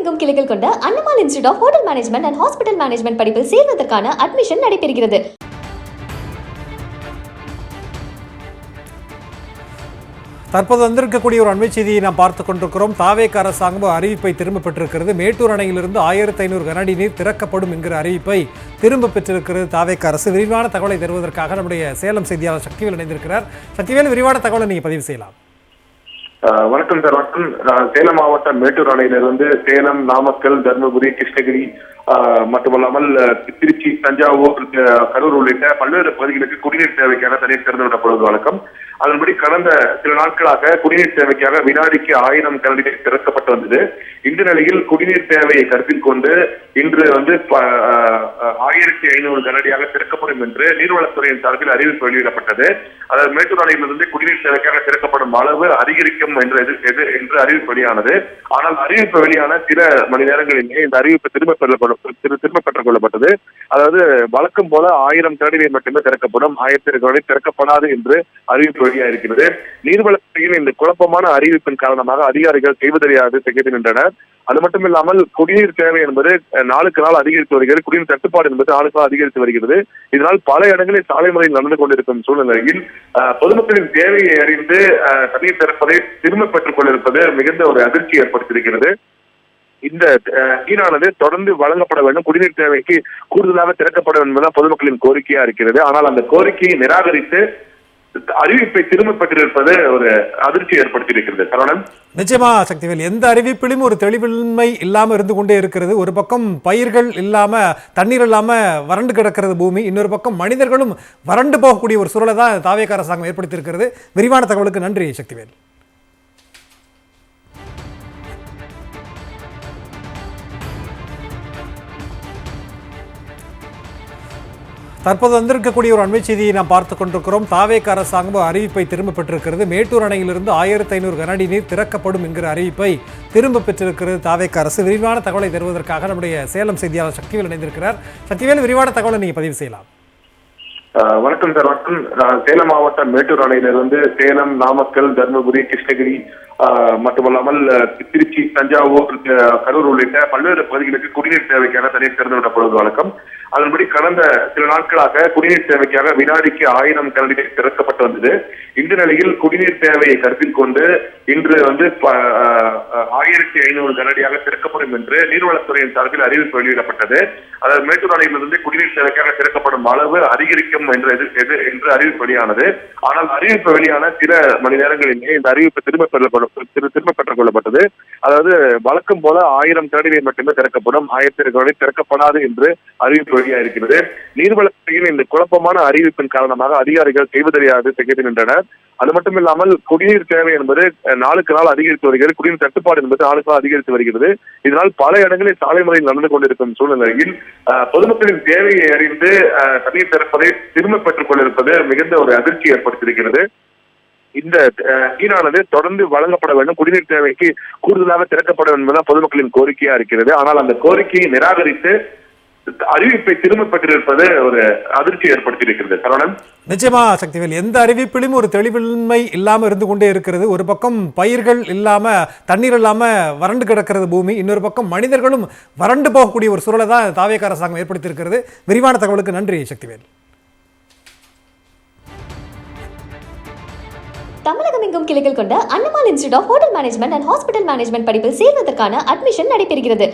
தமிழகமெங்கும் கிளைகள் கொண்ட Annamal institute of hotel management and hospital management படிப்பில் சேர்வதற்கான அட்மிஷன் நடைபெறுகிறது. தற்போது வந்திருக்கக்கூடிய ஒரு அண்மை செய்தியை நாம் பார்த்துக் கொண்டிருக்கிறோம். தாவேக அரசாங்கம் அறிவிப்பை திரும்ப பெற்றிருக்கிறது. மேட்டூர் அணையிலிருந்து 1500 கனஅடி நீர் திறக்கப்படும் என்கிற அறிவிப்பை திரும்ப பெற்றிருக்கிறது தாவேக அரசு. விரிவான தகவலை தருவதற்காக நம்முடைய சேலம் செய்தியாளர் சக்திவேல் இணைந்திருக்கிறார். சக்திவேல், விரிவான தகவலை நீங்க பதிவு செய்யலாம். வணக்கம் சார். வணக்கம். சேலம் மாவட்டம் மேட்டூர் அணையிலிருந்து சேலம், நாமக்கல், தர்மபுரி, கிருஷ்ணகிரி மட்டுமல்லாமல் திருச்சி, தஞ்சாவூர், கரூர் உள்ளிட்ட பல்வேறு பகுதிகளுக்கு குடிநீர் தேவைக்கான தண்ணீர் திறந்து விடப்படுவது வழக்கம். அதன்படி கடந்த சில நாட்களாக குடிநீர் தேவைக்காக வினாடிக்கு 1000 கனஅடி திறக்கப்பட்டு வந்தது. இந்த நிலையில் குடிநீர் தேவையை கருத்தில் கொண்டு இன்று 1500 கனஅடியாக திறக்கப்படும் என்று நீர்வளத்துறையின் சார்பில் அறிவிப்பு வெளியிடப்பட்டது. அதாவது மேட்டூர் அணையிலிருந்து குடிநீர் தேவைக்காக திறக்கப்படும் அளவு அதிகரிக்கும் என்று அறிவிப்பு வெளியானது. ஆனால் அறிவிப்பு வெளியான சில மணி நேரங்களிலேயே இந்த அறிவிப்பு திரும்ப பெற்றுக் கொள்ளப்பட்டது. அதாவது வழக்கம் போல 1000 கனஅடி நீர் மட்டுமே திறக்கப்படும், 1000 கனஅடி திறக்கப்படாது என்று அறிவிப்பு வெளியாகிறது. நீர்வளத்துறையின் இந்த குழப்பமான அறிவிப்பின் காரணமாக அதிகாரிகள் செய்வதறியாது திகைக்கின்றனர். அது மட்டும் இல்லாமல் குடிநீர் தேவை என்பது நாளுக்கு நாள் அதிகரித்து வருகிறது. குடிநீர் தட்டுப்பாடு என்பது நாளுக்கு நாள் அதிகரித்து வருகிறது. இதனால் பல இடங்களில் சாலை முறையில் நடந்து கொண்டிருக்கும் சூழ்நிலையில் பொதுமக்களின் தேவையை அறிந்து தண்ணீர் திறப்பதை திரும்ப பெற்றுக் கொண்டிருப்பது மிகுந்த ஒரு அதிர்ச்சி ஏற்படுத்தியிருக்கிறது. இந்த நீரானது தொடர்ந்து வழங்கப்பட வேண்டும், குடிநீர் தேவைக்கு கூடுதலாக திறக்கப்பட வேண்டும் என்பதுதான் பொதுமக்களின் கோரிக்கையா இருக்கிறது. ஆனால் அந்த கோரிக்கையை நிராகரித்து அறிவிப்பை திரும்ப பெற்றிருப்பது ஒரு அதிர்ச்சி ஏற்படுத்தியிருக்கிறது. சரவணன், நிச்சயமா சக்திவேல், எந்த அறிவிப்பிலும் ஒரு தெளிவின்மை இல்லாம இருந்து கொண்டே இருக்கிறது. ஒரு பக்கம் பயிர்கள் இல்லாம, தண்ணீர் இல்லாம வறண்டு கிடக்கிறது பூமி, இன்னொரு பக்கம் மனிதர்களும் வறண்டு போகக்கூடிய ஒரு சூழலை தான் தாவேக அரசாங்கம் ஏற்படுத்தியிருக்கிறது. விரிவான தகவலுக்கு நன்றி சக்திவேல். தற்போது வந்திருக்கக்கூடிய ஒரு அண்மை செய்தியை நாம் பார்த்துக் கொண்டிருக்கிறோம். தாவேக அரசாங்கம் அறிவிப்பை திரும்ப பெற்றிருக்கிறது. மேட்டூர் அணையிலிருந்து 1500 கனஅடி நீர் திறக்கப்படும் என்கிற அறிவிப்பை திரும்ப பெற்றிருக்கிறது தாவேக அரசு. விரிவான தகவலை தருவதற்காக நம்முடைய சேலம் செய்தியாளர் சக்திவேல் இணைந்திருக்கிறார். சக்திவேல், விரிவான தகவலை நீங்க பதிவு செய்யலாம். வணக்கம் சார். வணக்கம். சேலம் மாவட்டம் மேட்டூர் அணையிலிருந்து சேலம், நாமக்கல், தர்மபுரி, கிருஷ்ணகிரி மட்டுமல்லாமல் திருச்சி, தஞ்சாவூர், கரூர் உள்ளிட்ட பல்வேறு பகுதிகளுக்கு குடிநீர் தேவைக்கான தண்ணீர் திறந்து விடப்படுவது வழக்கம். அதன்படி கடந்த சில நாட்களாக குடிநீர் தேவைக்காக வினாடிக்கு 1000 கனஅடி திறக்கப்பட்டு வந்தது. இந்த நிலையில் குடிநீர் தேவையை கருத்தில் கொண்டு இன்று 1500 கனஅடியாக திறக்கப்படும் என்று நீர்வளத்துறையின் சார்பில் அறிவிப்பு வெளியிடப்பட்டது. அதாவது மேட்டூர் அணையிலிருந்து குடிநீர் தேவைக்காக திறக்கப்படும் அளவு அதிகரிக்கும் என்று அறிவிப்பு வெளியானது. ஆனால் அறிவிப்பு வெளியான சில மணி நேரங்களிலேயே இந்த அறிவிப்பு திரும்ப பெற்றுக் கொள்ளப்பட்டது. அதாவது வழக்கம் போல 1000 கனஅடி நீர் மட்டுமே திறக்கப்படும், 1000 கனஅடி திறக்கப்படாது என்று அறிவிப்பு வெளியாகிறது. நீர்வளத்துறையின் இந்த குழப்பமான அறிவிப்பின் காரணமாக அதிகாரிகள் செய்வதறியாது திகைக்கின்றனர். அது மட்டும் இல்லாமல் குடிநீர் தேவை என்பது நாளுக்கு நாள் அதிகரித்து வருகிறது. குடிநீர் தட்டுப்பாடு என்பது நாளுக்கு நாள் அதிகரித்து வருகிறது. இதனால் பல இடங்களில் சாலை முறையில் நடந்து கொண்டிருக்கும் சூழ்நிலையில் பொதுமக்களின் தேவையை அறிந்து தண்ணீர் திறப்பதை திரும்ப பெற்றுக் கொண்டிருப்பது மிகுந்த ஒரு அதிர்ச்சி ஏற்படுத்தியிருக்கிறது. இந்த நீரானது தொடர்ந்து வழங்கப்பட வேண்டும், குடிநீர் தேவைக்கு கூடுதலாக திறக்கப்பட வேண்டும் என்பதுதான் பொதுமக்களின் கோரிக்கையா இருக்கிறது. ஆனால் அந்த கோரிக்கையை நிராகரித்து அறிவிப்பை திரும்ப பெற்றிருப்பது ஒரு அதிர்ச்சி ஏற்படுத்தியிருக்கிறது. சரவணன், நிச்சயமா சக்திவேல், எந்த அறிவிப்பிலும் ஒரு தெளிவின்மை இல்லாம இருந்து கொண்டே இருக்கிறது. ஒரு பக்கம் பயிர்கள் இல்லாம, தண்ணீர் இல்லாம வறண்டு கிடக்கிறது பூமி, இன்னொரு பக்கம் மனிதர்களும் வறண்டு போகக்கூடிய ஒரு சூழலை தான் தாவேக அரசாங்கம் ஏற்படுத்தியிருக்கிறது. விரிவான தகவலுக்கு நன்றி சக்திவேல். தமிழகமெங்கும் கிளைகள் கொண்ட Annamal institute of hotel management and hospital management படிப்பில் சேர்வதற்கான அட்மிஷன் நடைபெறுகிறது.